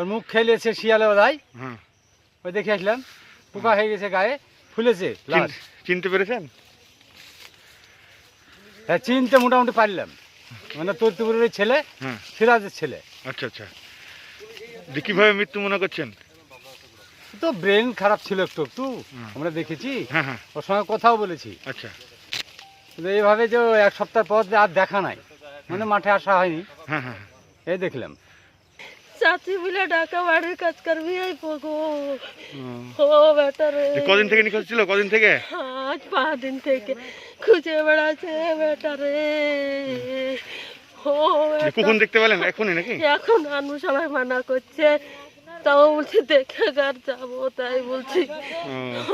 ওর মুখ খেলেছে শিয়ালে ওদাই, হ্যাঁ, ওই দেখে আসলাম পোকা হয়ে গেছে গায়ে, ফুলেছে লাশ। চিনতে পেরেছেন? হ্যাঁ চিনতে মোটামুটি পারলাম, মানে তর্তুপুরের ছেলে, হ্যাঁ, সিরাজের ছেলে। আচ্ছা আচ্ছা। কিভাবে মৃত্যু মনে করছেন? তো ব্রেন খারাপ ছিল একটু একটু, হুম। আমরা দেখেছি, হ্যাঁ হ্যাঁ, ওর সঙ্গে কথাও বলেছি। আচ্ছা। কিন্তু এইভাবে যে এক সপ্তাহ পর যে আর দেখা নাই, মানে মাঠে আসা হয়নি, হ্যাঁ হ্যাঁ, এই দেখলাম। চাচি মিলে ঢাকা বাড়ির কাজ করবি এই পগো। ও বেটা রে, কদিন থেকে নিখোঁজ ছিল? কদিন থেকে? আজ 5 দিন থেকে খুঁজে বেড়াচ্ছে বেটা রে। ও বেটা, কখন দেখতে পেলেন? এখনই নাকি? এখন আনু সবাই মানা করছে, তাও বলছি দেখে কার যাবো, তাই বলছি।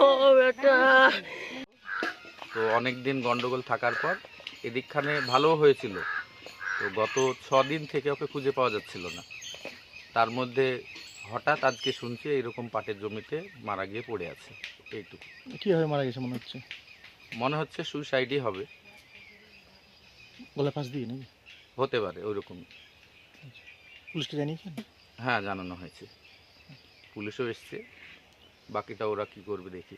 ও বেটা, তো অনেক দিন গন্ডগোল থাকার পর এদিকখানে ভালো হয়েছিল। তো গত 6 দিন থেকে ওকে খুঁজে পাওয়া যাচ্ছিল না। তার মধ্যে হঠাৎ আজকে শুনছি এইরকম পাটের জমিতে মারা গিয়ে পড়ে আছে। এইটুকু কিভাবে মারা গেছে মনে হচ্ছে? মনে হচ্ছে সুইসাইডই হবে, গলা পাশ দিয়ে নাকি? হতে পারে ওইরকম। পুলিশকে জানিয়েছেন? হ্যাঁ জানানো হয়েছে, পুলিশও এসছে, বাকিটা ওরা কি করবে দেখি।